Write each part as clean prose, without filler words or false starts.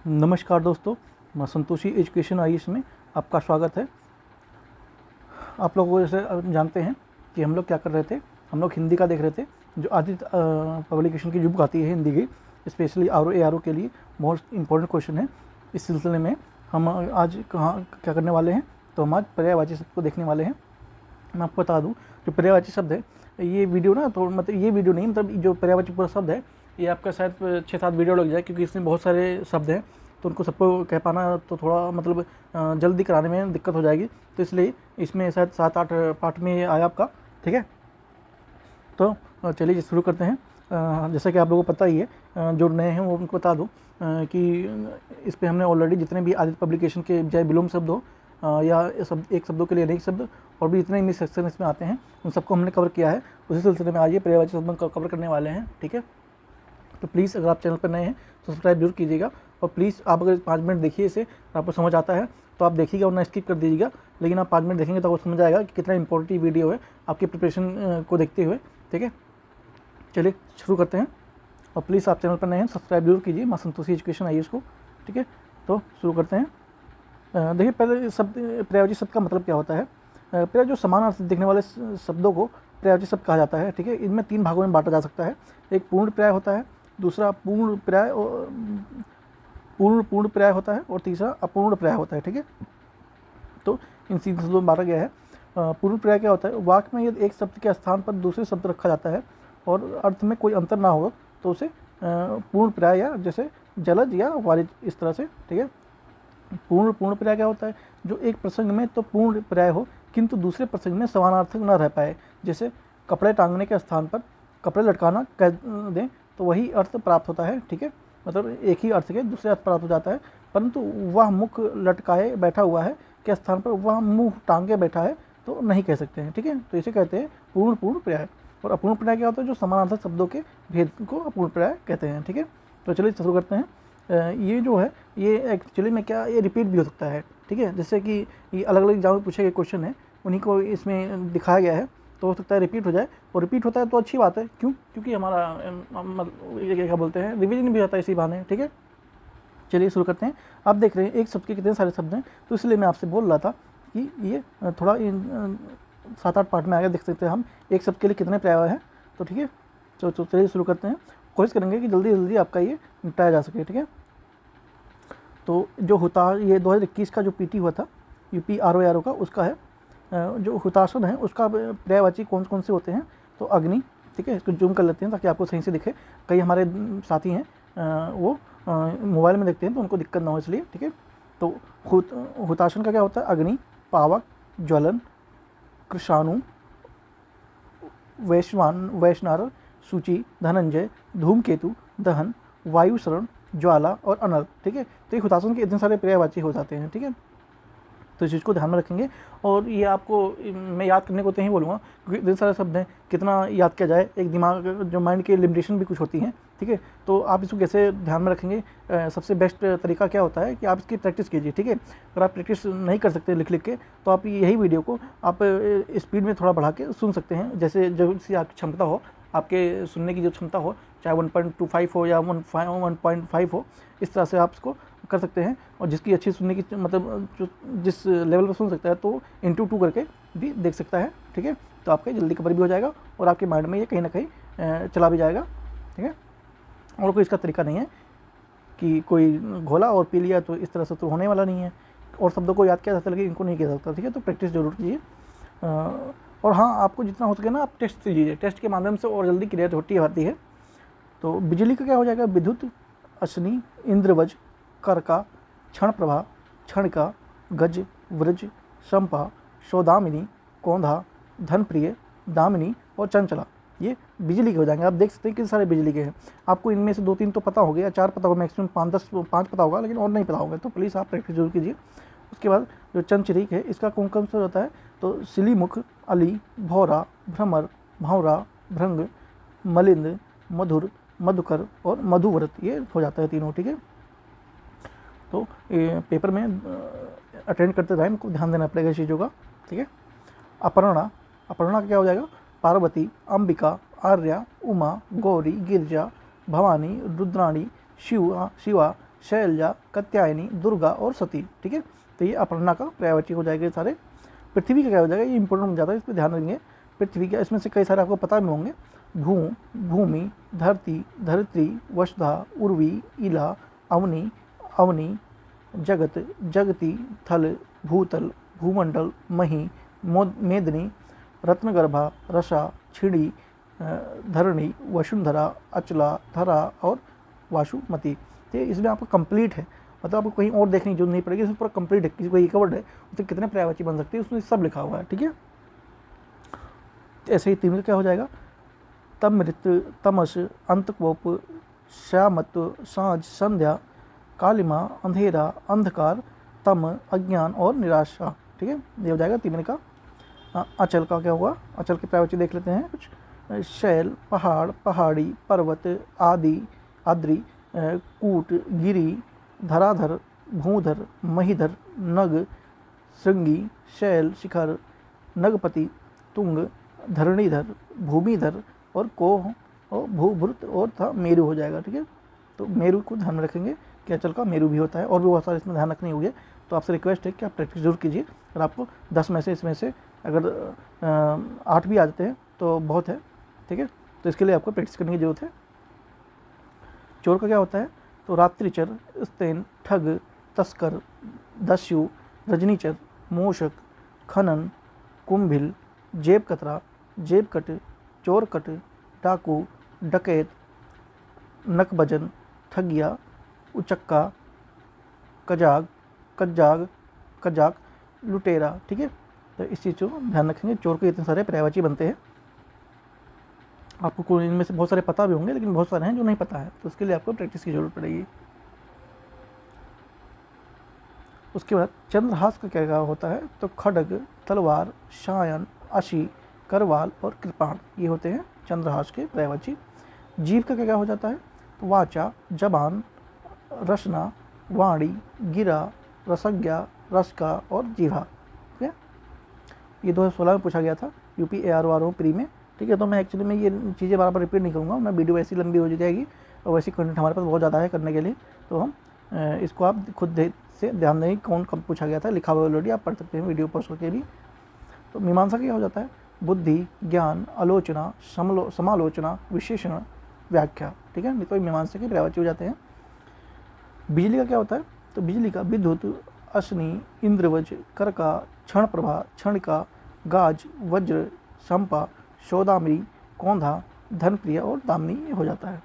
नमस्कार दोस्तों, मैं संतोषी एजुकेशन आईएएस में आपका स्वागत है। आप लोग जैसे जानते हैं कि हम लोग क्या कर रहे थे, हम लोग हिंदी का देख रहे थे। जो आदित्य पब्लिकेशन की जो बुक आती है हिंदी की, स्पेशली आर ओ के लिए मोस्ट इम्पोर्टेंट क्वेश्चन है। इस सिलसिले में हम आज कहाँ क्या करने वाले हैं, तो हम आज पर्यायवाची शब्द को देखने वाले हैं। मैं आपको बता दूं, जो पर्यायवाची शब्द है, ये वीडियो ना तो मतलब ये वीडियो नहीं, मतलब जो पर्यायवाची पूरा शब्द है ये आपका शायद 6-7 वीडियो लग जाए, क्योंकि इसमें बहुत सारे शब्द हैं, तो उनको सबको कह पाना तो थोड़ा मतलब जल्दी कराने में दिक्कत हो जाएगी। तो इसलिए इसमें शायद 7-8 पार्ट में ये आया आपका, ठीक है। तो चलिए शुरू करते हैं। जैसा कि आप लोगों को पता ही है, जो नए हैं वो उनको बता दूं कि इस पे हमने ऑलरेडी जितने भी आदित्य पब्लिकेशन के चाहे विलोम शब्द हो या एक शब्दों के लिए अनेक शब्द और भी जितने इंग्लिश सेक्शन इसमें आते हैं उन सबको हमने कवर किया है। उसी सिलसिले में आज ये पर्यायवाची शब्द को कवर करने वाले हैं, ठीक है। तो प्लीज़ अगर आप चैनल पर नए हैं तो सब्सक्राइब जरूर कीजिएगा, और प्लीज़ आप अगर 5 मिनट देखिए इसे, आपको समझ आता है तो आप देखिएगा, वरना स्किप कर दीजिएगा। लेकिन आप 5 मिनट देखेंगे तो आपको समझ आएगा कि कितना इंपॉर्टेंट वीडियो है आपकी प्रिपरेशन को देखते हुए, ठीक है। चलिए शुरू करते हैं, और प्लीज़ आप चैनल पर नए हैं सब्सक्राइब जरूर कीजिए माँ संतोषी एजुकेशन आईएएस को, ठीक है। तो शुरू करते हैं। देखिए, पहले शब्द पर्यायवाची शब्द का मतलब क्या होता है। पर्याय जो समान अर्थ दिखने वाले शब्दों को पर्यायवाची शब्द कहा जाता है, ठीक है। इनमें 3 भागों में बांटा जा सकता है। एक पूर्ण पर्याय होता है, दूसरा पूर्ण पर्याय और पूर्ण पर्याय होता है, और तीसरा अपूर्ण पर्याय होता है, ठीक है। तो इन 3 शब्दों में बांटा गया है। पूर्ण पर्याय क्या होता है, वाक्य में यदि एक शब्द के स्थान पर दूसरे शब्द रखा जाता है और अर्थ में कोई अंतर ना हो तो उसे पूर्ण पर्याय, या जैसे जलज या वारिज, इस तरह से, ठीक है। पूर्ण पर्याय क्या होता है, जो एक प्रसंग में तो पूर्ण पर्याय हो किंतु दूसरे प्रसंग में समानार्थक न रह पाए। जैसे कपड़े टांगने के स्थान पर कपड़े लटकाना कह दें तो वही अर्थ प्राप्त होता है, ठीक है। मतलब एक ही अर्थ के दूसरे अर्थ प्राप्त हो जाता है, परंतु वह मुख लटकाए बैठा हुआ है के स्थान पर वह मुंह टांगे बैठा है तो नहीं कह सकते हैं, ठीक है। तो इसे कहते हैं पूर्ण पर्याय। और अपूर्ण पर्याय क्या होता है, जो समानार्थक शब्दों के भेद को अपूर्ण पर्याय कहते हैं, ठीक है। तो चलिए शुरू करते हैं। ये जो है ये एक्चुअली में क्या, ये रिपीट भी हो सकता है, ठीक है। जैसे कि ये अलग अलग एग्जाम में पूछे गए क्वेश्चन है, उन्हीं को इसमें दिखाया गया है, तो हो सकता है रिपीट हो जाए। और रिपीट होता है तो अच्छी बात है, क्यों, क्योंकि हमारा ये क्या बोलते हैं, रिविजन भी होता है इसी बहाने, ठीक है। चलिए शुरू करते हैं। आप देख रहे हैं एक शब्द के कितने सारे शब्द हैं, तो इसलिए मैं आपसे बोल रहा था कि ये थोड़ा 7-8 पार्ट में आगे देख सकते हैं हम एक शब्द के लिए कितने पर्याय हैं। तो ठीक है, तो चलिए शुरू करते हैं। कोशिश करेंगे कि जल्दी जल्दी आपका ये निपटाया जा सके, ठीक है। तो जो ये 2021 का जो पीटी हुआ था यूपी आर का, उसका है जो हुताशन है उसका पर्यायवाची कौन कौन से होते हैं। तो अग्नि, ठीक है, इसको जूम कर लेते हैं ताकि आपको सही से दिखे। कई हमारे साथी हैं वो मोबाइल में देखते हैं तो उनको दिक्कत ना हो, इसलिए, ठीक है। तो हुताशन का क्या होता है, अग्नि, पावक, ज्वलन, कृषाणु, वैश्वानर, सूची, धनंजय, धूमकेतु, दहन, वायुशरण, ज्वाला और अनल, ठीक है। तो ये हुताशन के इतने सारे पर्यायवाची हो जाते हैं, ठीक है। तो इस चीज़ को ध्यान में रखेंगे। और ये आपको मैं याद करने को तो नहीं बोलूँगा, क्योंकि इतने सारे शब्द हैं, कितना याद किया जाए, एक दिमाग जो माइंड की लिमिटेशन भी कुछ होती हैं, ठीक है। तो आप इसको कैसे ध्यान में रखेंगे, सबसे बेस्ट तरीका क्या होता है कि आप इसकी प्रैक्टिस कीजिए, ठीक है। अगर आप प्रैक्टिस नहीं कर सकते लिख के, तो आप यही वीडियो को आप स्पीड में थोड़ा बढ़ा के सुन सकते हैं, जैसे जो सी आपकी क्षमता हो, आपके सुनने की जो क्षमता हो, चाहे 1.25 हो या 1.5 हो, इस तरह से आप इसको कर सकते हैं। और जिसकी अच्छी सुनने की मतलब जो जिस लेवल पर सुन सकता है तो इंटू 2 करके भी देख सकता है, ठीक है। तो आपका जल्दी कवर भी हो जाएगा और आपके माइंड में ये कहीं ना कहीं चला भी जाएगा, ठीक है। और कोई इसका तरीका नहीं है कि कोई घोला और पी लिया, तो इस तरह से तो होने वाला नहीं है। और शब्दों को याद किया जाता है लेकिन इनको नहीं किया जाता, ठीक है। तो प्रैक्टिस जरूर कीजिए। और हाँ, आपको जितना हो सके ना आप टेस्ट कीजिए, टेस्ट के माध्यम से और जल्दी क्लियर होती है। तो बिजली का क्या हो जाएगा, विद्युत, अश्नि, इंद्रवज, कर्का, क्षण प्रभा, क्षणिका, गज, व्रज, शंपा, सौदामिनी, कौंधा, धनप्रिय, दामिनी और चंचला, ये बिजली के हो जाएंगे। आप देख सकते हैं कितने सारे बिजली के हैं। आपको इनमें से 2-3 तो पता हो गया, 4 पता होगा, मैक्सिमम 5 पता होगा, लेकिन और नहीं पता होगा, तो प्लीज़ आप प्रैक्टिस जरूर कीजिए। उसके बाद जो चंचरीक है, इसका कौन कौन सा होता है, तो सिलीमुख, अली, भौरा, भ्रमर, भौरा, भृंग, मलिंद, मधुर, मधुकर और मधुव्रत, ये हो जाता है तीनों, ठीक है। तो पेपर में अटेंड करते टाइम को ध्यान देना पड़ेगा इस चीज़ों का, ठीक है। अपर्णा, अपर्णा का क्या हो जाएगा, पार्वती, अंबिका, आर्या, उमा, गौरी, गिरजा, भवानी, रुद्राणी, शिवा, शैलजा, कात्यायनी, दुर्गा और सती। ठीक है, तो ये अपर्णा का पर्यायवाची हो जाएगा। ये सारे पृथ्वी का क्या हो जाएगा, ये इंपॉर्टेंट हो जाता है, इस पर ध्यान रखेंगे। पृथ्वी का इसमें से कई सारे आपको पता भी होंगे। भू, भूमि, धरती, धरित्री, वसुधा, उर्वी, इला, अवनी, अवनी, जगत, जगति, थल, भूतल, भूमंडल, मही, मेदिनी, रत्नगर्भा, रसा, छिड़ी, धरणी, वसुंधरा, अचला, धरा और वासुमती। तो इसमें आपको कंप्लीट है, मतलब आपको कहीं और देखने की जरूरत नहीं पड़ेगी, इसमें पूरा कंप्लीट है। किसी को एक वर्ड है उसमें कितने पर्यायवाची बन सकते हैं, उसमें सब लिखा हुआ है। ठीक है, ऐसे ही तिमिर क्या हो जाएगा, तमृत, तमस, अंतकोप, श्यामत, सांझ, संध्या, कालिमा, अंधेरा, अंधकार, तम, अज्ञान और निराशा। ठीक है, ये हो जाएगा तिमिर का। अचल का क्या हुआ, अचल के पर्यायवाची देख लेते हैं कुछ। शैल, पहाड़, पहाड़ी, पर्वत, आदि, आद्री, कूट, गिरी, धराधर, भूधर, महीधर, नग, श्रृंगी, शैल, शिखर, नगपति, तुंग, धरणीधर, भूमिधर और कोह और भूभृत और था मेरु हो जाएगा। ठीक है, तो मेरु को ध्यान में रखेंगे कि अचल का मेरु भी होता है, और भी बहुत सारे इसमें ध्यान रखने होंगे। तो आपसे रिक्वेस्ट है कि आप प्रैक्टिस जरूर कीजिए, और आपको 10 में से इसमें से अगर 8 भी आ जाते हैं तो बहुत है। ठीक है, तो इसके लिए आपको प्रैक्टिस करने की जरूरत है। चोर का क्या होता है, तो रात्रिचर, स्तेन, ठग, तस्कर, दस्यु, रजनीचर, मूषक, खनन, कुंभिल, जेब कतरा, जेब कट, चोर कट, डाकू, डकैत, नकबजन, ठगिया, उचक्का, कजाग, कज्जाग, कजाक, लुटेरा। ठीक है, तो इस चीज़ को ध्यान रखेंगे। चोर के इतने सारे पर्यायवाची बनते हैं, आपको इनमें से बहुत सारे पता भी होंगे, लेकिन बहुत सारे हैं जो नहीं पता है, तो उसके लिए आपको प्रैक्टिस की जरूरत पड़ेगी। उसके बाद चंद्रहास का क्या होता है, तो खड्ग, तलवार, शायन, अशी, करवाल और कृपाण, ये होते हैं चंद्रहास के पर्यायवाची। जीव का क्या हो जाता है, तो वाचा, जबान, रसना, वाणी, गिरा, रसज्ञा, रसका और जीवा। ठीक है, ये 2016 में पूछा गया था यूपी ARO प्री में। ठीक है, तो मैं एक्चुअली में ये चीज़ें बार बार रिपीट नहीं करूँगा, मैं वीडियो ऐसी लंबी हो जाएगी और वैसी कंटेंट हमारे पास बहुत ज़्यादा है करने के लिए, तो हम इसको आप खुद से ध्यान देंगे कौन कब पूछा गया था, लिखा हुआ ऑलरेडी, आप पढ़ सकते हैं वीडियो पॉज करके भी। तो मीमांसा क्या हो जाता है, बुद्धि, ज्ञान, आलोचना, समालोचना, विशेषण, व्याख्या। ठीक है, तो मीमांसा के पर्यायवाची हो जाते हैं। बिजली का क्या होता है, तो बिजली का विद्युत, अश्नि, इंद्रवज, करका, क्षण प्रभा, क्षणिका, गाज, वज्र, संपा, शोदामरी, कौंधा, धनप्रिय और दामिनी हो जाता है।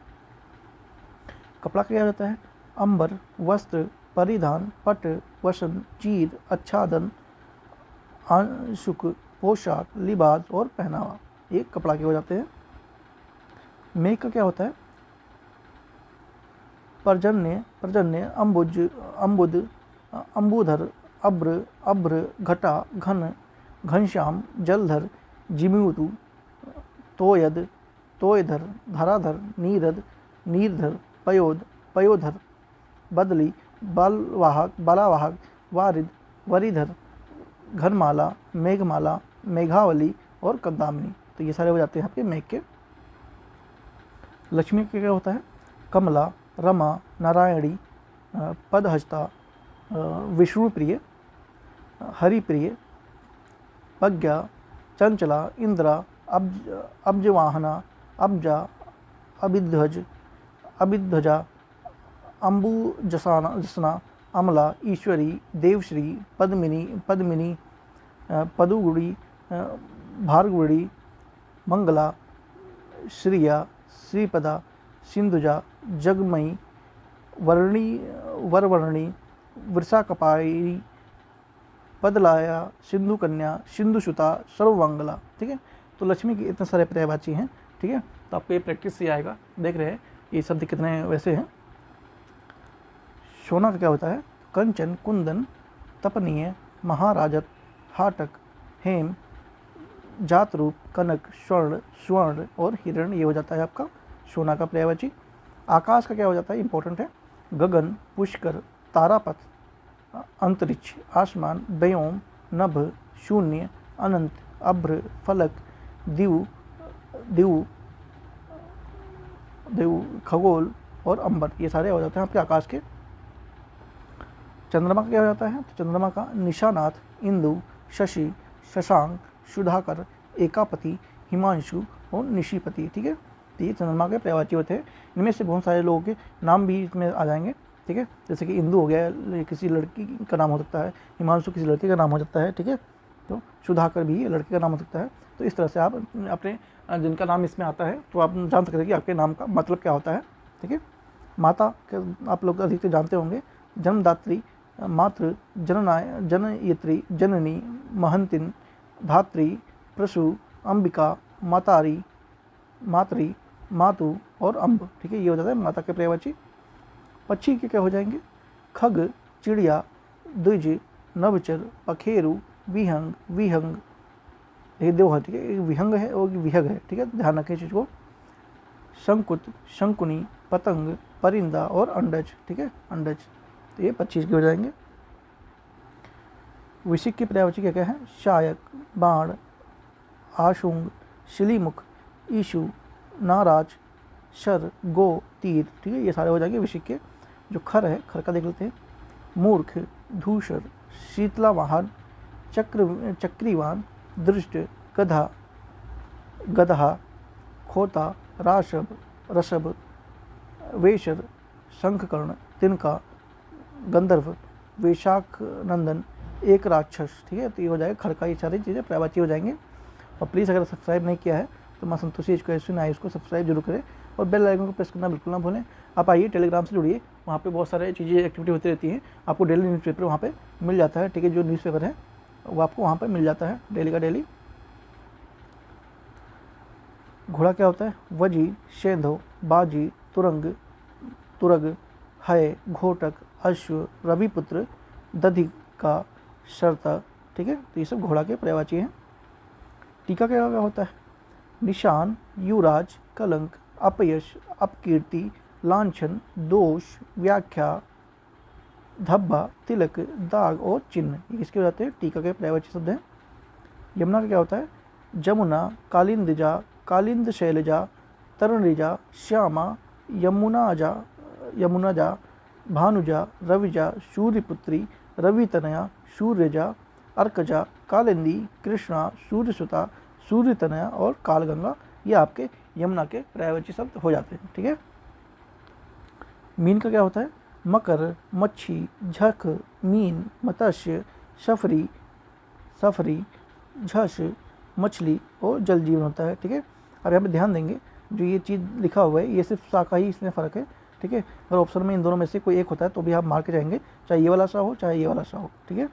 कपड़ा क्या हो जाता है, अंबर, वस्त्र, परिधान, पट, वसन, चीर, आच्छादन, अंशुक, पोशाक, लिबास और पहनावा, ये कपड़ा के हो जाते हैं। मेघ का क्या होता है, पर्जन्य, पर्जन्य, अम्बुज, अम्बुद, अम्बुधर, अब्र, अभ्र, घटा, घन, घनश्याम, जलधर, जिम्युतु, तोयद, तोयधर, धराधर, नीरद, नीरधर, पयोद, पयोधर, बदली, बलवाहक, बलावाहक, वारिद, वरीधर, घनमाला, मेघमाला, मेघावली और कद्दामिनी। तो ये सारे हो जाते हैं आपके मेघ के। लक्ष्मी का क्या होता है, कमला, रमा, नारायणी, पदहस्ता, विष्णुप्रिय, हरिप्रिय, प्रज्ञा, चंचला, इंद्रा, अब्जवाहना, अब्जा, अभिध्वज, अभिध्वजा, अम्बुजसना, अमला, ईश्वरी, देवश्री, पद्मिनी, पद्मिनी, पदुगुड़ी, भार्गुड़ी, मंगला, श्रिया, श्रीपदा, सिंधुजा, जगमयी, वर्णी, वरवर्णी, वृषाकपायी, पदलाया, सिंधु कन्या, सिंधुसुता, सर्वमंगला। ठीक है, तो लक्ष्मी के इतने सारे पर्यायवाची हैं। ठीक है, तो आपको ये प्रैक्टिस से आएगा। देख रहे हैं ये शब्द कितने वैसे हैं। सोना का क्या होता है, कंचन, कुंदन, तपनीय, महाराजत, हाटक, हेम, जातरूप, कनक, स्वर्ण, स्वर्ण और हिरण, ये हो जाता है आपका सोना का पर्यायवाची। आकाश का क्या हो जाता है, इंपॉर्टेंट है, गगन, पुष्कर, तारापथ, अंतरिक्ष, आसमान, व्योम, नभ, शून्य, अनंत, अभ्र, फलक, दिव, दिव, दिव, खगोल और अंबर, ये सारे हो जाते हैं आपके आकाश के चंद्रमा का क्या हो जाता है? तो चंद्रमा का निशानाथ, इंदु, शशि, शशांक, सुधाकर, एकापति, हिमांशु और निशिपति। ठीक है, तो ये चंद्रमा के पर्यायवाची होते हैं। इनमें से बहुत सारे लोगों के नाम भी इसमें आ जाएंगे। ठीक है, जैसे कि इंदु हो गया, किसी लड़की का नाम हो सकता है, हिमांशु किसी लड़के का नाम हो सकता है। ठीक है, तो सुधाकर भी लड़के का नाम हो सकता है। तो इस तरह से आप अपने जिनका नाम इसमें आता है तो आप जान सकते हैं कि आपके नाम का मतलब क्या होता है। ठीक है, माता के आप लोग अधिकतर जानते होंगे, जन्मदात्री, मातृ, जनयत्री, जननी, महंतिन, धात्री, प्रसु, अंबिका, मातारी, मातृ, मातु और अम्ब। ठीक है, ये हो जाता है माता के पर्यायवाची। पक्षी के क्या हो जाएंगे? खग, चिड़िया, द्विज, नभचर, पखेरु, विहंग, विहंग, ये दो है। ठीक है, एक विहंग है और विहग है। ठीक है, ध्यान रखें इस चीज़ को। शंकुत, शंकुनी, पतंग, परिंदा और अंडज। ठीक है, अंडज, तो ये 25 के हो जाएंगे। विशिक की पर्यायवाची क्या क्या है? शायक, बाण, आशुंग, शिलीमुख, ईशु, नाराज, शर, गो, तीर। ठीक है, ये सारे हो जाएंगे विशिक के। जो खर है, खर का देख लेते हैं। मूर्ख, धूसर, शीतलावाहन, चक्रीवान, दृष्ट, गधा, गधा, खोता, राशभ, रसभ, वेशर, शंखकर्ण, तिनका, गंधर्व, वैशाख नंदन, एक राक्षस। ठीक है, तो ये हो जाएगा खर का। ये सारी चीज़ें पर्यायवाची हो जाएंगे। और प्लीज़ अगर सब्सक्राइब नहीं किया है तो मां संतोषी एजुकेशन आई इसको सब्सक्राइब जरूर करें और बेल आइकन को प्रेस करना बिल्कुल ना भूलें। आप आइए टेलीग्राम से जुड़िए, वहाँ पे बहुत सारे चीज़ें एक्टिविटी होती रहती हैं। आपको डेली न्यूज़पेपर वहाँ पे मिल जाता है। ठीक है, जो न्यूज़पेपर है वो आपको वहाँ पे मिल जाता है डेली का डेली। घोड़ा क्या होता है? वजी, शेंधो, बाजी, तुरंग, तुरग, हय, घोटक, अश्व, रविपुत्र, दधिका, शर्ता। ठीक है, तो ये सब घोड़ा के पर्यायवाची हैं। टीका क्या होता है? निशान, युवराज, कलंक, अपयश, अपकीर्ति, लांछन, दोष, व्याख्या, धब्बा, तिलक, दाग और चिन्ह। ये किसके हो जाते हैं? टीका के पर्यायवाची शब्द हैं। यमुना का क्या होता है? जमुना, कालिंदजा, कालिंद शैलजा, तरणिजा, श्यामा, यमुनाजा, यमुनाजा, भानुजा, रविजा, सूर्यपुत्री, रवितनया, सूर्यजा, अर्कजा, कालिंदी, कृष्णा, सूर्यसुता, सूर्यतनया और कालगंगा। ये आपके यमुना के पर्यायवाची शब्द हो जाते हैं। ठीक है, मीन का क्या होता है? मकर, मच्छी, झक, मीन, मत्स्य, सफरी, सफरी, झस, मछली और जल जीवन होता है। ठीक है, अब यहाँ पे ध्यान देंगे, जो ये चीज़ लिखा हुआ है ये सिर्फ सा का ही इसमें फ़र्क है। ठीक है, अगर ऑप्शन में इन दोनों में से कोई एक होता है तो भी आप मार के जाएंगे, चाहे ये वाला सा हो चाहे ये वाला सा हो। ठीक है,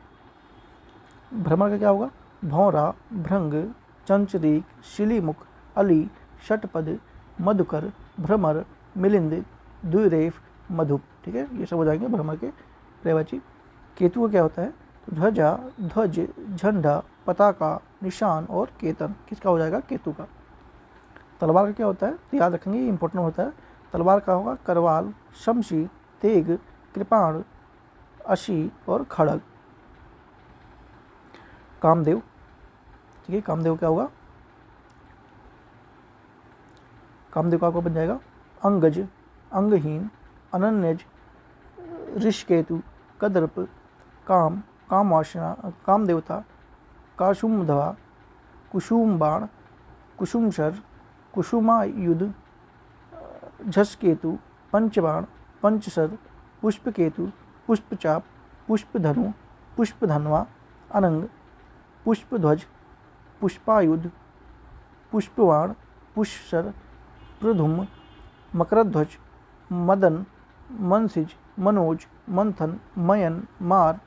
भ्रमर का क्या होगा? भौरा, भृंग, चंचरीक, शिलीमुख, अली, षटपद, मधुकर, भ्रमर, मिलिंद, द्विरेफ, मधुप। ठीक है, ये सब हो जाएंगे भ्रमर के पर्यायवाची। केतु का क्या होता है? तो ध्वजा, ध्वज, झंडा, पताका, निशान और केतन। किसका हो जाएगा? केतु का। तलवार का क्या होता है? तो याद रखेंगे, ये इंपॉर्टेंट होता है। तलवार का होगा करवाल, शमशी, तेग, कृपाण, अशी और खड़ग। कामदेव, ठीक है, कामदेव क्या होगा? कामदेव का आपको बन जाएगा अंगज, अंगहीन, अनन्यज, ऋषकेतु, कदर्प, काम, कामवासना, काम देवता, काशुमधवा, कुसुमबाण, कुसुमशर, कुसुमायुध, झसकेतु, पंचबाण, पंचसर, पुष्पकेतु, पुष्पचाप, पुष्पधनु, पुष्पधनवा, अनंग, पुष्पध्वज, पुष्पायुध, पुष्पवाण, पुष्सर, प्रधुम, मकरध्वज, मदन, मनसिज, मनोज, मंथन, मयन, मार,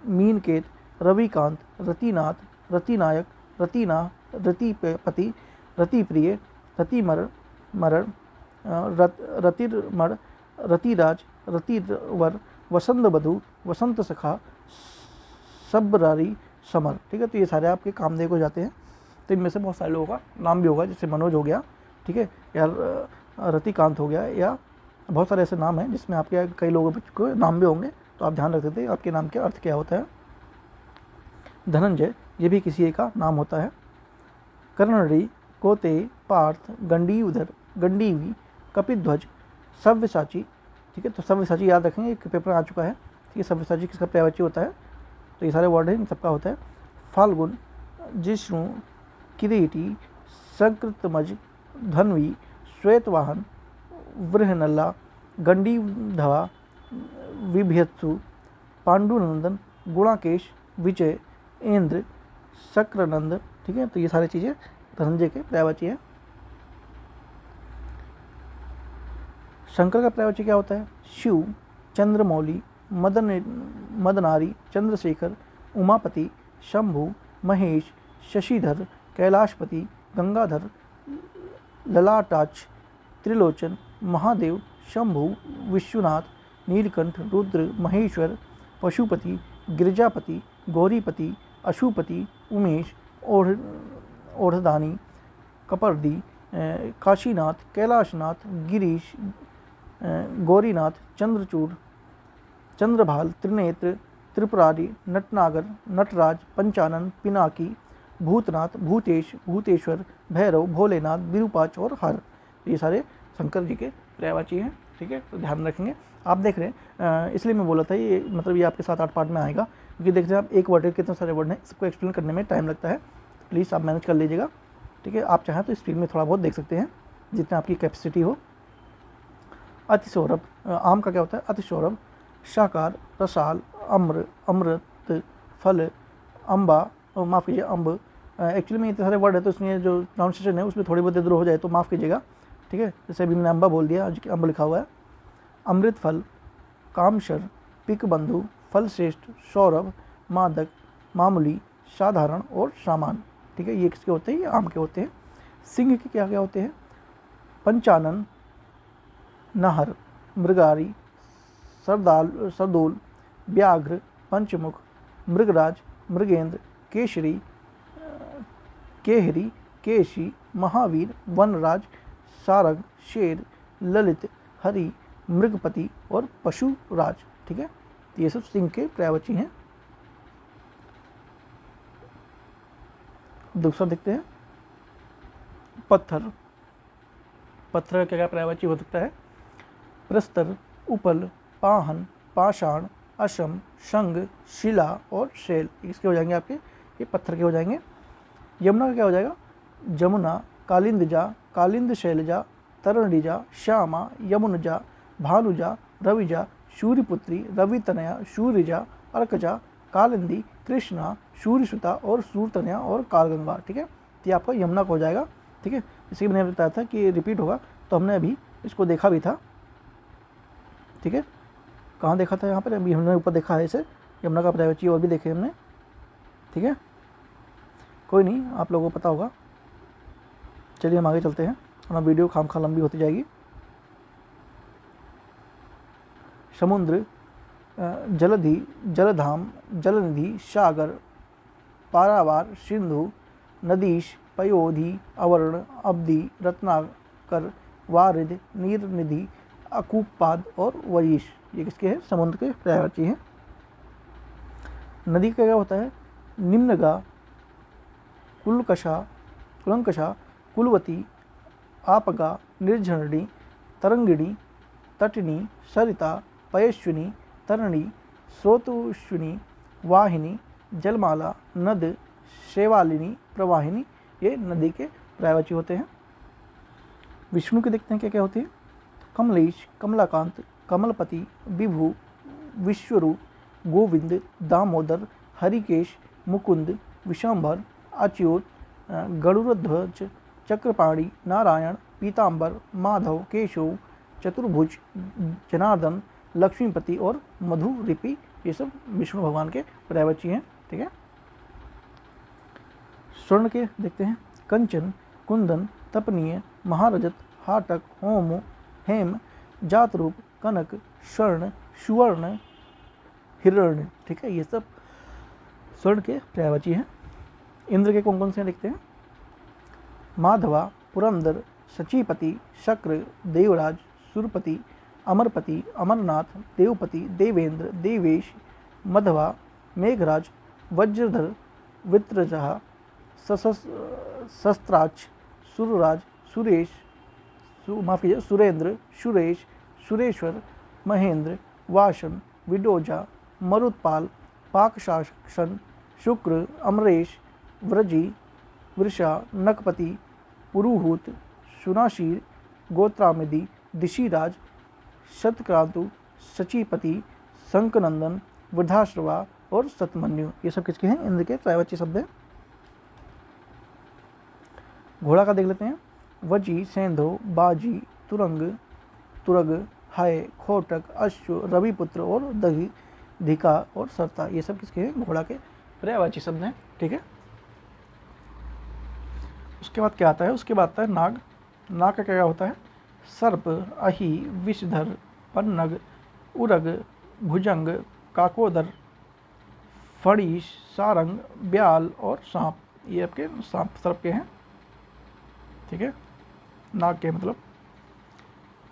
मीनकेत, रविकांत, रतिनाथ, रतिनायक, रतिना, रतिपति, रतिप्रिय, रतिमर, मरण, रतिर्मण, रतिराज, रतिवर, वसंत बधु, वसंत सखा, सबरारी, समर। ठीक है, तो ये सारे आपके कामदेव हो जाते हैं। तो इनमें से बहुत सारे लोगों का नाम भी होगा, जैसे मनोज हो गया, ठीक है, या रतिकांत हो गया, या बहुत सारे ऐसे नाम हैं जिसमें आपके कई लोगों को नाम भी होंगे। तो आप ध्यान रखते थे आपके नाम के अर्थ क्या होता है। धनंजय, ये भी किसी एक का नाम होता है। कर्णरी, कोते, पार्थ, गंडीवधर, गंडीवी, कपिध्वज, सव्यसाची। ठीक है, तो सव्यसाची याद रखेंगे, एक पेपर आ चुका है। ठीक है। सव्यसाची किसका पर्यायवाची होता है, तो ये सारे वर्ड हैं, इन सबका होता है। फाल्गुन, जिष्णु, किरीटी, संकृतमज, धन्वी, श्वेतवाहन, वृहनल्ला, गंडीधवा, विभ्यत्सु, पांडुनंदन, गुणाकेश, विजय, इंद्र, शक्रनंद, ठीक है। तो ये सारी चीज़ें धनंजय के पर्यायवाची हैं। शंकर का पर्यायवाची क्या होता है, शिव, चंद्रमौली, मदनारी, चंद्रशेखर, उमापति, शंभु, महेश, शशिधर, कैलाशपति, गंगाधर, ललाटाक्ष, त्रिलोचन, महादेव, शंभु, विश्वनाथ, नीलकंठ, रुद्र, महेश्वर, पशुपति, गिरिजापति, गौरीपति, अशुपति, उमेश, ओढ़दानी, कपर्दी, काशीनाथ, कैलाशनाथ, गिरीश, गौरीनाथ, चंद्रचूड़, चंद्रभाल, त्रिनेत्र, त्रिपुरारी, नटनागर, नटराज, पंचानन, पिनाकी, भूतनाथ, भूतेश, भूतेश्वर, भैरव, भोलेनाथ, विरूपाक्ष और हर। ये सारे शंकर जी के पर्यायवाची हैं, ठीक है। तो ध्यान रखेंगे। आप देख रहे हैं, इसलिए मैं बोला था ये, मतलब ये आपके 7-8 पार्ट में आएगा, क्योंकि देख रहे हैं आप एक वर्ड के कितने सारे वर्ड हैं, इसको एक्सप्लेन करने में टाइम लगता है। प्लीज़ आप मैनेज कर लीजिएगा, ठीक है। आप चाहें तो स्क्रीन में थोड़ा बहुत देख सकते हैं, जितना आपकी कैपेसिटी हो। अतिसौरभ, आम का क्या होता है, अतिसौरभ, शाकार, रसाल, अम्र, अमृत, फल, अम्बा, माफ़ कीजिए अम्ब। एक्चुअली में इतने सारे वर्ड है, तो इसमें जो प्रोनाउंसिएशन है उसमें थोड़ी बहुत इधर हो जाए तो माफ़ कीजिएगा, ठीक है। जैसे अभी मैंने अम्बा बोल दिया, आज अम्ब लिखा हुआ है। अमृत फल, कामशर, पिक बंधु, फल श्रेष्ठ, सौरभ, मादक, मामूली, साधारण और सामान, ठीक है। ये किसके होते हैं, ये आम के होते हैं। सिंह के क्या क्या होते हैं, पंचानन, नाहर, मृगारी, सरदोल, व्याघ्र, पंचमुख, मृगराज, मृगेंद्र, केशरी, केहरी, केशी, महावीर, वनराज, सारंग, शेर, ललित, हरि, मृगपति और पशुराज, ठीक है। ये सब सिंह के पर्यायवाची हैं। दूसरा देखते हैं, पत्थर। पत्थर का क्या पर्यायवाची हो सकता है, प्रस्तर, उपल, पाहन, पाषाण, अशम, शंग, शिला और शैल, इसके हो जाएंगे आपके, ये पत्थर के हो जाएंगे। यमुना का क्या हो जाएगा, जमुना, कालिंदजा, कालिंद शैलजा, तरणिजा, श्यामा, यमुनजा, भानुजा, रविजा, सूर्यपुत्री, रवितनया, सूर्यजा, अर्कजा, कालिंदी, कृष्णा, सूर्यसुता और सूर्यतनया और कालगंगा, ठीक है। तो ये आपका यमुना का हो जाएगा, ठीक है। इसी मैंने बताया था कि रिपीट होगा, तो हमने अभी इसको देखा भी था, ठीक है। कहाँ देखा था, यहाँ पर अभी हमने ऊपर देखा है इसे, यमुना का पर्यायवाची और भी देखे हमने, ठीक है। कोई नहीं, आप लोगों को पता होगा। चलिए हम आगे चलते हैं, हमारा वीडियो खामखा लंबी होती जाएगी। समुद्र, जलधि, जलधाम, जलनिधि, सागर, पारावार, सिंधु, नदीश, पयोधि, अवर्ण, अब्धि, रत्नाकर, वारिद, नीरनिधि, अकूपाद और वरीश, ये किसके हैं, समुद्र के पर्यायवाची हैं। नदी का क्या होता है, निम्नगा, कुलंकषा, कुलवती, आपगा, निर्झरणी, तरंगिणी, तटिनी, सरिता, पयस्विनी, तरणी, स्रोतुष्विनी, वाहिनी, जलमाला, नद, शैवालिनी, प्रवाहिनी, ये नदी के पर्यायवाची होते हैं। विष्णु के देखते हैं क्या क्या होते हैं, कमलेश, कमलाकांत, कमलपति, विभु, विश्वरूप, गोविंद, दामोदर, हरिकेश, मुकुंद, विशंभर, अच्युत, गरुड़ध्वज, चक्रपाणी, नारायण, पीतांबर, माधव, केशव, चतुर्भुज, जनार्दन, लक्ष्मीपति और मधुरिपी, ये सब विष्णु भगवान के पर्यायवाची हैं, ठीक है। स्वर्ण के देखते हैं, कंचन, कुंदन, तपनीय, महारजत, हाटक, होम, हेम, जातरूप, कनक, स्वर्ण, सुवर्ण, हिरण्य, ठीक है। ये सब स्वर्ण के पर्यायवाची हैं। इंद्र के कौन कौन से देखते हैं, माधवा, पुरंदर, सचीपति, शक्र, देवराज, सुरपति, अमरपति, अमरनाथ, देवपति, देवेंद्र, देवेश, मधवा, मेघराज, वज्रधर, वित्रजहा, शस्त्राक्ष, सुरराज, सुरेश, माफ कीजिए सुरेंद्र, सुरेश, सुरेश्वर, महेंद्र, वासन, विडोजा, मरुत्पाल, पाकशासन, शुक्र, अमरेश, व्रजी, वृषा, नकपति, पुरुहूत, सुनाशीर, गोत्रामिदी, दिशिराज, शतक्रांतु, सचीपति, शंखनंदन, वृद्धाश्रवा और सतमन्यु। ये सब किसके हैं? इंद्र के त्रैवची शब्द हैं। घोड़ा का देख लेते हैं। वजी, सेंधो, बाजी, तुरंग, तुरग, हाय, खोटक, अश्व, रविपुत्र और दही, धिका और सरता। ये सब किसके हैं? घोड़ा के पर्यायवाची शब्द हैं। ठीक है। उसके बाद क्या आता है? उसके बाद आता है नाग। नाग का क्या होता है? सर्प, अहि, विषधर, पन्नग, उरग, भुजंग, काकोदर, फणीश, सारंग, ब्याल और सांप। ये आपके सांप सर्प के हैं। ठीक है। नाग के मतलब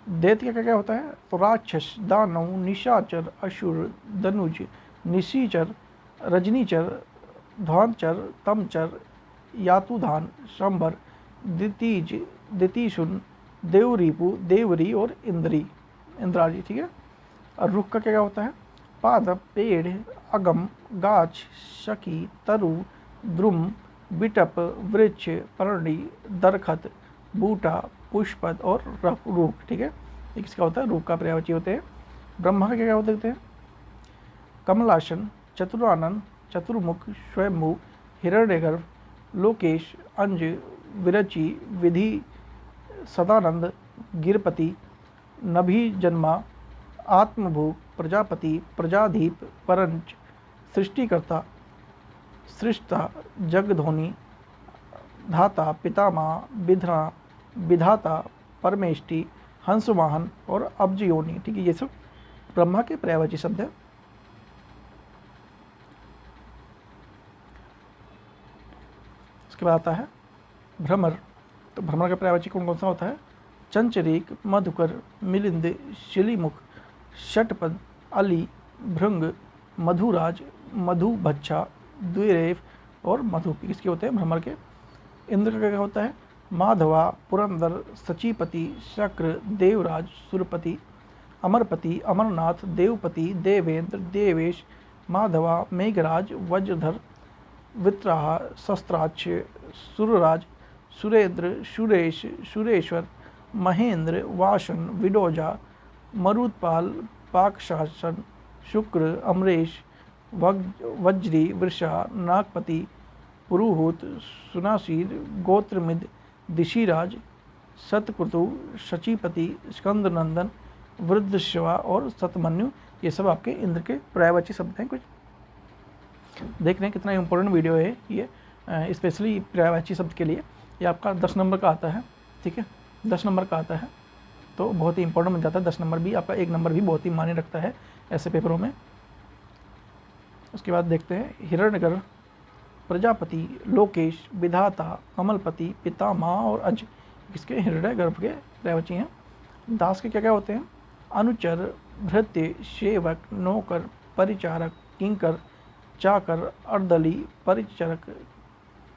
दैत्य का क्या होता है? तो राक्षस, दानव, निशाचर, असुर, धनुज, निशीचर, रजनीचर, ध्वांचर, तमचर, यातुधान, शंबर, दितीज, दितीशुन, देवरीपु, देवरी और इंद्राजी। ठीक है। और रुख का क्या होता है? पादप, पेड़, अगम, गाछ, शकी, तरु, द्रुम, बिटप, वृक्ष, पर्णी, दरखत, बूटा, पुष्पद और रूख। ठीक है। ये किसका होता है? रूख का पर्यायवाची होते हैं। ब्रह्मा का क्या होते हैं? कमलासन, चतुरानन, चतुर्मुख, स्वयंभू, हिरण्यगर्भ, लोकेश, अंज, विरचि, विधि, सदानंद, गिरपति, नभीजन्मा, आत्मभू, प्रजापति, प्रजाधीप, परंच, सृष्टिकर्ता, सृष्टा, जगधोनी, धाता, पितामह, विधना, विधाता, परमेष्टि, हंसवाहन और अब्जयोनी। ठीक है। ये सब ब्रह्मा के पर्यायवाची शब्द है। उसके बाद आता है भ्रमर। तो भ्रमर का पर्यायवाची कौन कौन सा होता है? चंचरीक, मधुकर, मिलिंद, शिलीमुख, षटपद, अली, भृंग, मधुराज, मधुभच्छा, द्विरेफ और मधु। किसके होते हैं? भ्रमर के। इंद्र का क्या होता है? माधवा, पुरंदर, सचीपति, शक्र, देवराज, सुरपति, अमरपति, अमरनाथ, देवपति, देवेंद्र, देवेश, माधवा, मेघराज, वज्रधर, वित्राह, शस्त्राक्ष, सुरराज, सुरेंद्र, सुरेश, सुरेश्वर, महेंद्र, वासन, विडोजा, मरुत्पाल, पाकशासन, शुक्र, अमरेश, वज्री, वृषा, नागपति, पुरुहूत, सुनासीर, गोत्रमिद, दिशिराज, सतक्रतु, शचीपति, स्कंदनंदन, वृद्धश्वा और सतमन्यु। ये सब आपके इंद्र के पर्यायवाची शब्द हैं। कुछ देख रहे हैं कितना इंपॉर्टेंट वीडियो है ये, स्पेशली पर्यायवाची शब्द के लिए। ये आपका 10 नंबर का आता है। ठीक है। 10 नंबर का आता है तो बहुत ही इंपॉर्टेंट बन जाता है। 10 नंबर भी आपका, 1 नंबर भी बहुत ही मायने रखता है ऐसे पेपरों में। उसके बाद देखते हैं हिरण्यगर्भ, प्रजापति, लोकेश, विधाता, कमलपति, पितामह और अज। किसके? हिरण्यगर्भ के पर्यायवाची हैं। दास के क्या क्या होते हैं? अनुचर, भृत्य, सेवक, नौकर, परिचारक, किंकर, चाकर, अर्दली, परिचरक,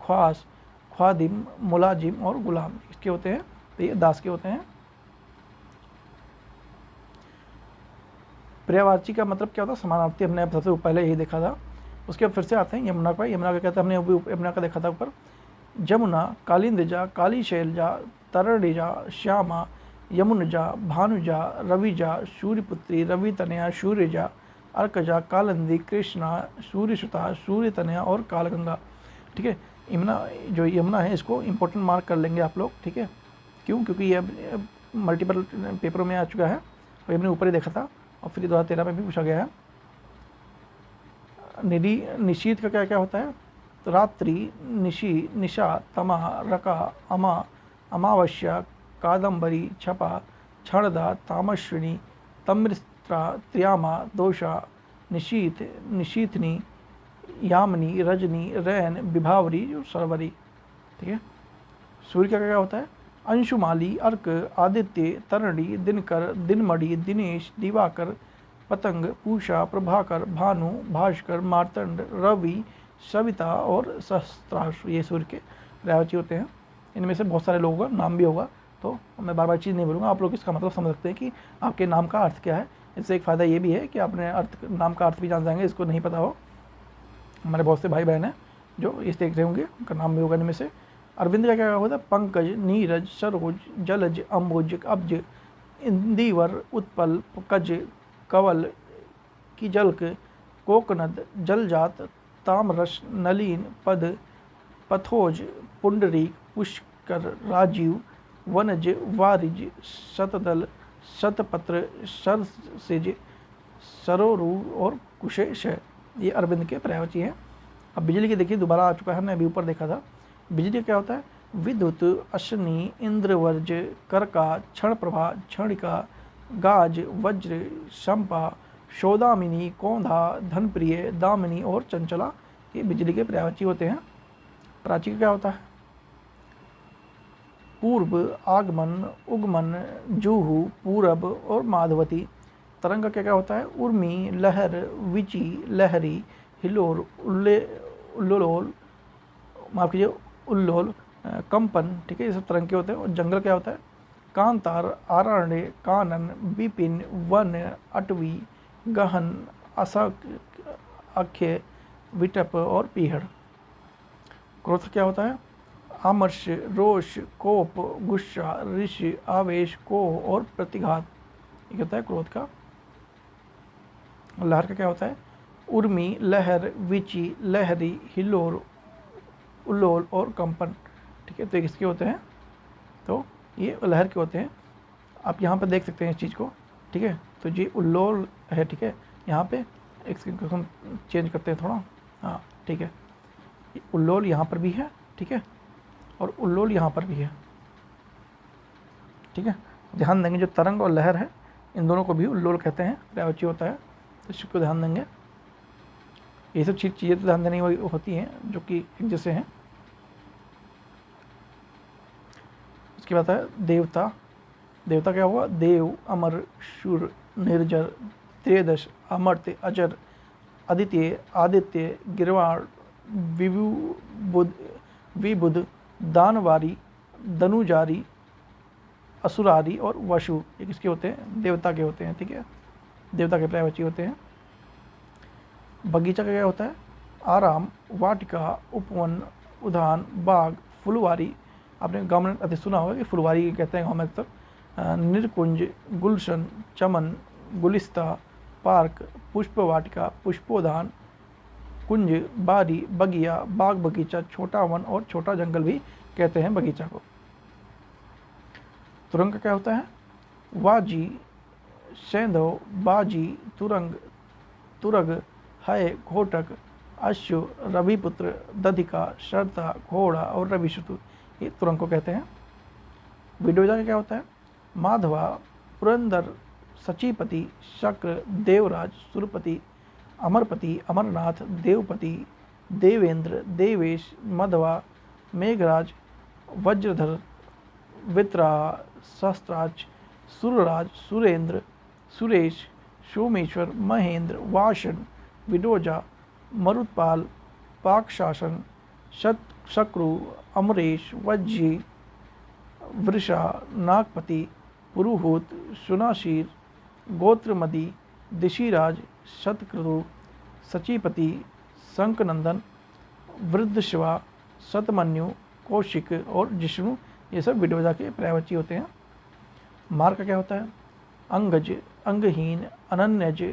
ख्वास, ख्वादिम, मुलाजिम और गुलाम। इसके होते हैं। तो ये दास के होते हैं। पर्यायवाची का मतलब क्या होता है? समानार्थी। हमने सबसे पहले यही देखा था। उसके बाद फिर से आते हैं यमुना का। यमुना का कहते हैं, हमने यमुना का देखा था ऊपर। जमुना, कालिंदजा, काली शैलजा, तरणिजा, श्यामा, यमुनजा, भानुजा, रविजा, सूर्यपुत्री, रवितनया, सूर्यजा, अर्कजा, कालंदी, कृष्णा, सूर्यसुता, सूर्यतनया और कालगंगा। ठीक है। यमुना, जो यमुना है, इसको इंपॉर्टेंट मार्क कर लेंगे आप लोग। ठीक है। क्यों? क्योंकि ये मल्टीपल पेपरों में आ चुका है और हमने ऊपर ही देखा था और फिर 2013 में भी पूछा गया है। निशीत का क्या क्या होता है? तो रात्रि, निशी, निशा, तमा, रका, अमा, अमावस्या, कादम्बरी, छपा, क्षणदा, तामश्विनी, तम्रिस्त्रा, त्र्यामा, दोषा, निशीत, निशीथनी, यामिनी, रजनी, रैन, विभावरी और सरवरी। ठीक है। सूर्य का क्या होता है? अंशुमाली, अर्क, आदित्य, तरणी, दिनकर, दिनमणि, दिनेश, दिवाकर, पतंग, पूषा, प्रभाकर, भानु, भास्कर, मार्तंड, रवि, सविता और सहस्त्रांश। ये सूर्य के पर्यायवाची होते हैं। इनमें से बहुत सारे लोगों का नाम भी होगा, तो मैं बार बार चीज़ नहीं बोलूँगा। आप लोग इसका मतलब समझ सकते हैं कि आपके नाम का अर्थ क्या है। इससे एक फ़ायदा ये भी है कि आपने अर्थ नाम का अर्थ भी जान जाएंगे, इसको नहीं पता हो। हमारे बहुत से भाई बहन हैं जो इस देख रहे होंगे, उनका नाम भी होगा इनमें से। अरविंद का क्या होता है? पंकज, नीरज, सरोज, जलज, अम्बुज, अब्ज, इंदिवर, उत्पल, कज, कवल, किजल्क, कोकनद, जलजात, तामरस, नलीन, पद, पथोज, पुंडरीक, पुष्कर, राजीव, वनज, वारिज, शतदल, शतपत्र, सरसिज, सरोरु और कुशेश है। ये अरविंद के पर्यायवाची हैं। अब बिजली की देखिए दोबारा आ चुका है, हमने अभी ऊपर देखा था। बिजली क्या होता है? विद्युत, अश्नि, इंद्रवर्ज, कर्का, क्षण प्रभा, क्षणिका, गाज, वज्र, शंपा, शोदामिनी, कौंधा, धनप्रिय, दामिनी और चंचला, ये बिजली के पर्यायवाची होते हैं। प्राची का क्या होता है? पूर्व, आगमन, उगमन, जूहू, पूरब और माधवती। तरंग का क्या होता है? उर्मी, लहर, विची, लहरी, हिलोर, उल्लोल, माफ कीजिए उल्लोल, कंपन, ठीक है, ये सब तरंग के होते हैं। और जंगल क्या होता है? कांतार, आरण्य, कानन, विपिन, वन, अटवी, गहन, असक, अख्य, विटप और पीहड़। क्रोध क्या होता है? आमर्ष, रोष, कोप, गुस्सा, ऋषि, आवेश, कोह और प्रतिघात, ये होता है क्रोध का। लहर का क्या होता है? उर्मी, लहर, विची, लहरी, हिलोर, उल्लोल और कंपन, ठीक है, तो किसके होते हैं? तो ये लहर के होते हैं। आप यहाँ पर देख सकते हैं इस चीज़ को, ठीक है, तो ये उल्लोल है, ठीक है। यहाँ पे इसको हम चेंज करते हैं थोड़ा, हाँ ठीक है, उल्लोल यहाँ पर भी है, ठीक है, और उल्लोल यहाँ पर भी है, ठीक है। ध्यान देंगे जो तरंग और लहर है इन दोनों को भी उल्लोल कहते हैं, पर्यायवाची होता है, तो इसको ध्यान देंगे। ये सब चीज़ें तो ध्यान देने होती हैं जो कि एक जैसे हैं। उसके बाद है देवता। देवता क्या हुआ? देव, अमर, शूर, निर्जर, त्रयोदश, अमर्त्य, अजर, अदित्य, आदित्य, गिरवाण, विबुध, दानवारी, दनुजारी, असुरारी और वशु, ये किसके होते हैं? देवता के होते हैं, ठीक है, देवता के पर्यायवाची होते हैं। बगीचा का क्या होता है? आराम, वाटिका, उपवन, उद्यान, बाग, फुलवारी, आपने गाँव में अधिक सुना होगा कि फुलवारी कहते हैं गाँव में अक्सर, निर्कुंज, गुलशन, चमन, गुलिस्ता, पार्क, पुष्प वाटिका, पुष्पोद्यान, कुंज, बारी, बगिया, बाग बगीचा, छोटा वन और छोटा जंगल भी कहते हैं बगीचा को। तुरंग का क्या होता है? वाजी, सैंधव, बाजी, तुरंग, तुरग, हय, घोटक, अश्व, रविपुत्र, दधिका, शर्ता, घोड़ा और रविशत्रु, ये तुरंग को कहते हैं। विडोजा का क्या होता है? माधवा, पुरंदर, सचीपति, शक्र, देवराज, सुरपति, अमरपति, अमरनाथ, देवपति, देवेंद्र, देवेश, मधवा, मेघराज, वज्रधर, वित्रा, सहस्त्राज, सुरराज, सुरेंद्र, सुरेश, सोमेश्वर, महेंद्र, वाशन, विडोजा, मरुत्पाल, पाकशासन, शक्रु, अमरेश, वज्जी, वृषा, नागपति, पुरुहूत, सुनाशीर, गोत्रमदी, दिशिराज, शतक्रतु, सचीपति, शंखनंदन, वृद्धश्वा, शतमन्यु, कौशिक और जिष्णु, ये सब विडोजा के पर्यायवाची होते हैं। मार का क्या होता है? अंगज, अंगहीन, अनन्यज,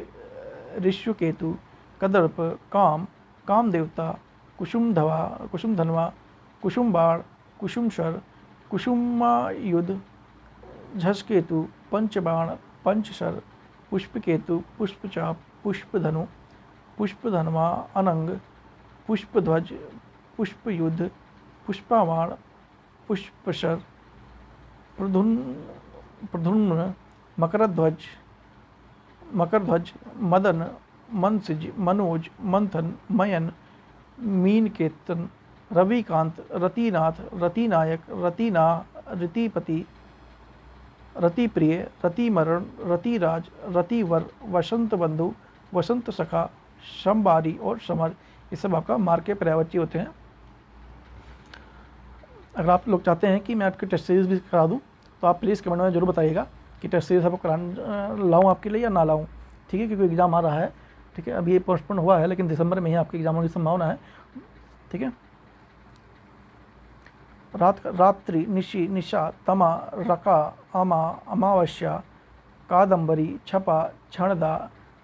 ऋष्यकेतु, कदर्प, काम, कामदेवता, कुसुमधनवा, कुसुमबाण, कुसुमशर, कुसुमायुध, झसकेतु, पंचबाण, पंचशर, पुष्पकेतु, पुष्पचाप, पुष्पधनु, पुष्पधनवा, अनंग, पुष्पध्वज, पुष्पयुद्ध, पुष्पावाण, पुष्पशर, प्रधुम्न, मकरध्वज, मदन, मनसिज, मनोज, मंथन, मयन, मीनकेतन, रविकांत, रतिनाथ, रतिनायक, रतिना, रतिपति, रतिप्रिय, रतिमरण, रतिराज, रतिवर, वसंत बंधु, वसंत सखा, शंबारी और समर, ये सब आपका मार के पर्यायवाची होते हैं। अगर आप लोग चाहते हैं कि मैं आपके टेस्ट सीरीज भी करा दूं तो आप प्लीज़ कमेंट में जरूर बताइएगा। कि टेस्ट सीरीज आपको करान लाऊँ आपके लिए या ना लाऊँ, ठीक है, क्योंकि एग्ज़ाम आ रहा है, ठीक है। अभी ये पोस्टपोन हुआ है लेकिन दिसंबर में ही आपके एग्ज़ाम होने की संभावना है, ठीक है। रात्रि, निशि, निशा, तमा, रका, अमा, अमावस्या, कादंबरी, छपा, क्षणदा,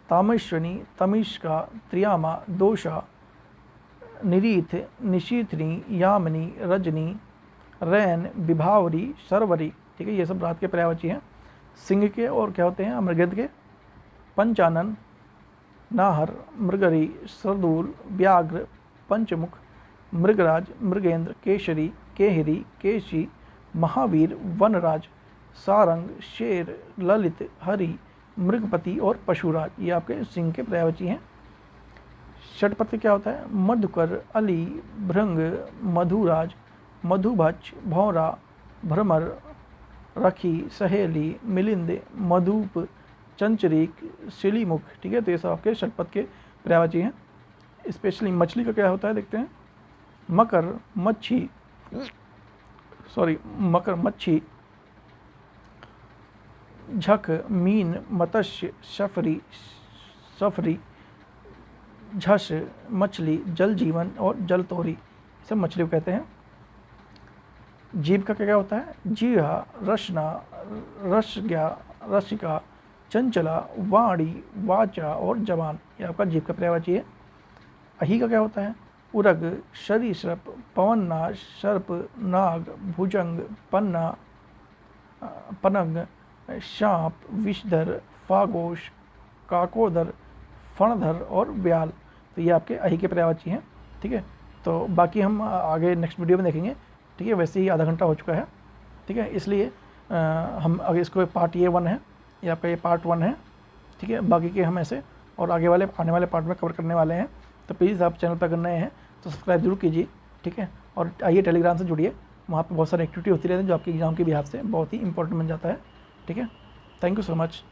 तामेश्वनी, तमिश्का, त्रियामा, दोषा, निरीथ, निशीथनी, यामिनी, रजनी, रैन, विभावरी, सरवरी, ठीक है। ये सब रात के पर्यायवाची हैं। सिंह के और क्या होते हैं, अमृगद के, पंचानन, नाहर, मृगरी, सरदूल, व्याघ्र, पंचमुख, मृगराज, मृगेंद्र, केशरी, केहरी, केशी, महावीर, वनराज, सारंग, शेर, ललित, हरि, मृगपति और पशुराज, ये आपके सिंह के पर्यायवाची हैं। षटपथ क्या होता है, मधुकर, अली, भृंग, मधुराज, मधुभच, भौरा, भ्रमर, रखी, सहेली, मिलिंद, मधुप, चंचरीक, शिलीमुख, ठीक है। तो ये सब आपके षटपथ के पर्यायवाची हैं। स्पेशली मछली का क्या होता है देखते हैं, मकर, मच्छी, मकर, मच्छी, झक, मीन, मत्स्य, शफरी, सफरी, झस, मछली, जल जीवन और जल तोरी, सब मछली को कहते हैं। जीभ का क्या होता है, जीहा, रसना, रसज्ञा, रसिका, चंचला, वाणी, वाचा और जवान, ये आपका जीभ का पर्यायवाची है। अही का क्या होता है, उरग, सरीसृप, पवन्ना, सर्प, नाग, भुजंग, पन्ना, पनग, सांप, विषधर, फागोश, काकोदर, फणधर और व्याल, तो ये आपके अही के पर्यायवाची हैं, ठीक है। तो बाकी हम आगे नेक्स्ट वीडियो में देखेंगे, ठीक है। वैसे ही आधा घंटा हो चुका है, ठीक है, इसलिए हम आगे इसको पार्ट ये 1 है, ये आपका ये पार्ट 1 है, ठीक है। बाकी के हम ऐसे और आगे वाले आने वाले पार्ट में कवर करने वाले हैं। तो प्लीज़ आप चैनल पर अगर नए हैं तो सब्सक्राइब जरूर कीजिए, ठीक है। और आइए टेलीग्राम से जुड़िए, वहाँ पे बहुत सारी एक्टिविटी होती रहती है जो आपके एग्जाम के बिहाफ से बहुत ही इंपॉर्टेंट बन जाता है, ठीक है। Thank you so much.